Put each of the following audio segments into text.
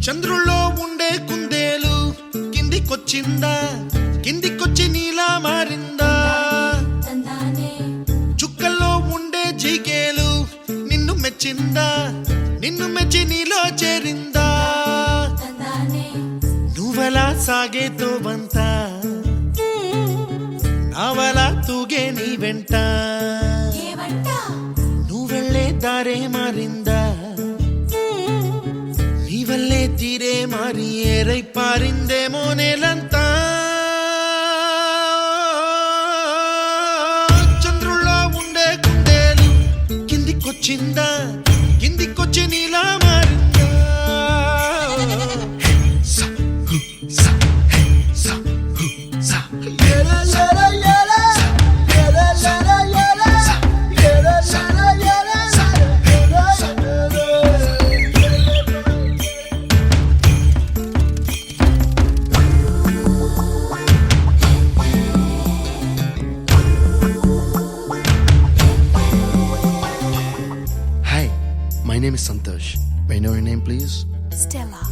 చంద్రుల్లో ఉండే కుందేలు కిందికొచ్చిందా, కిందికొచ్చి నీలా మారిందా? చుక్కల్లో ఉండే జీకేలు నిన్ను మెచ్చిందా, నిన్ను మెచ్చి నీలో చేరిందా? నువ్వలా సాగే తోవంత నావలా తూగే నీ వెంట, నువ్వెళ్ళే దారే మారిందా, నీ వల్లే తీరే మారి ఏరై పారిందేమో నేలంతా. చంద్రుల్లో ఉండే కుందేలు కిందికొచ్చిందా, కిందికొచ్చి నీలా మారిందా? My name is Santosh. May I know your name, please? Stella.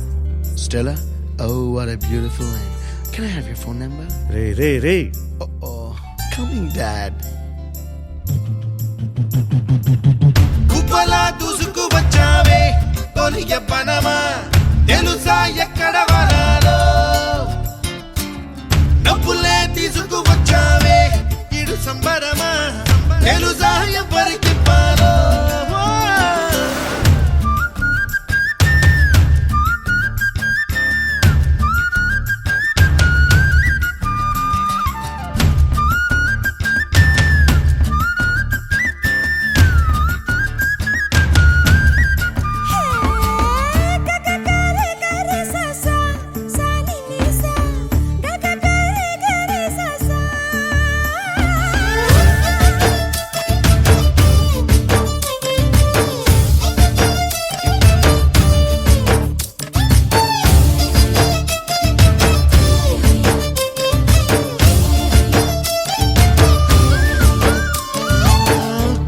Stella? Oh, what a beautiful name. Can I have your phone number? Ray. Oh, coming, Dad. కుప్పలా దూసుకు వచ్చావే తొలియ పనమా, తెలుసా ఎక్కడ వనాలో? డబ్బులే తీసుకు వచ్చావే ఇడు సంబరమా, తెలుసా ఎవరికి పాలో?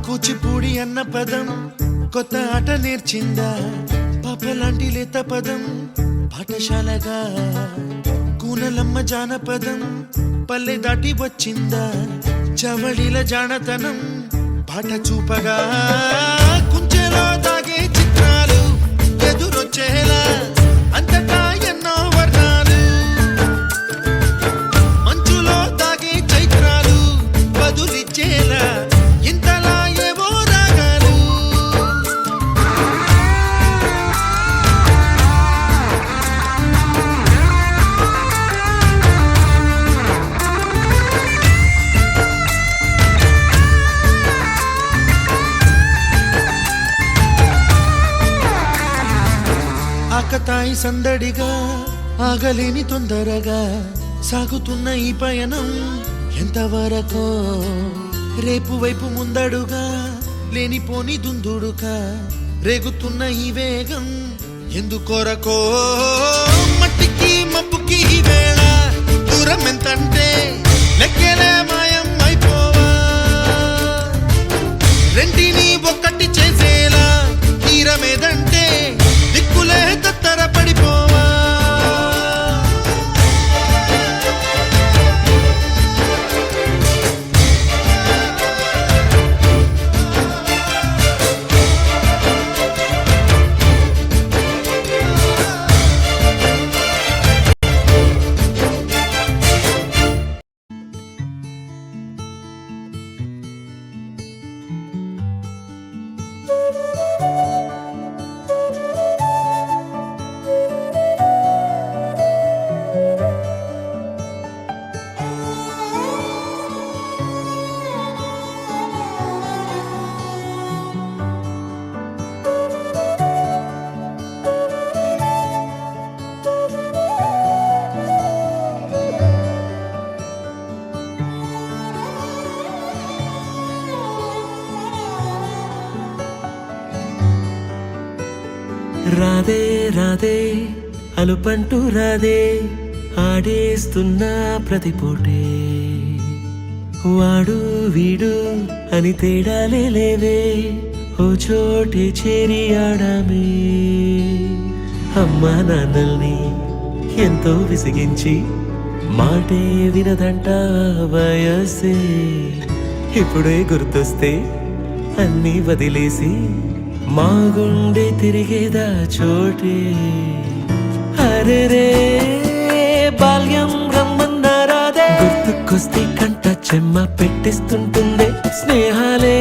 కూచిపూడి అన్న పదం కొత్త ఆట నేర్చిందా, పాపలాంటి లేత పదం పాఠశాలగా? కూనలమ్మ జానపదం పల్లె దాటి వచ్చిందా, చవడిల జానతనం పాట చూపగా? కుంచెలో దాగే చిత్రాలు ఎదురొచ్చేలా అంతటా ఎన్నో వర్ణాలు, మంచులో దాగే చైత్రాలు బదులిచ్చేలా ఇంతలా ఏవో రాగాలు. ఆకతాయి సందడిగా ఆగలేని తొందరగా సాగుతున్న ఈ పయనం ఎంతవరకో, రేపు వైపు ముందడుగా లేనిపోని దుందుడుగా రేగుతున్న ఈ వేగం ఎందుకొరకో? మట్టికి మబ్బుకి ఈ వేళ దూరం ఎంతంటే లెక్కలే మాయం అయిపోవా, రెంటిని ఒక్కటి చేసేలా తీరమేదంటే దిక్కులే తత్తర పడిపోవా. రాధే రాధే అలుపంటూ రాధే ఆడేస్తున్నా ప్రతిపోటే వాడు వీడు అని తేడాలే లేవే, ఓ చోటే చేరి ఆడామే. అమ్మా నాన్నల్ని ఎంతో విసిగించి మాటే వినదంట వయసే. ఇప్పుడే గుర్తొస్తే అన్నీ వదిలేసి మా గుండె తిరిగేదా చోటే. అరెరే బాల్యం రమ్మన్నారాదే, గుర్తుకొస్తే కంట చెమ్మ పెట్టిస్తుంటుందే. స్నేహాలే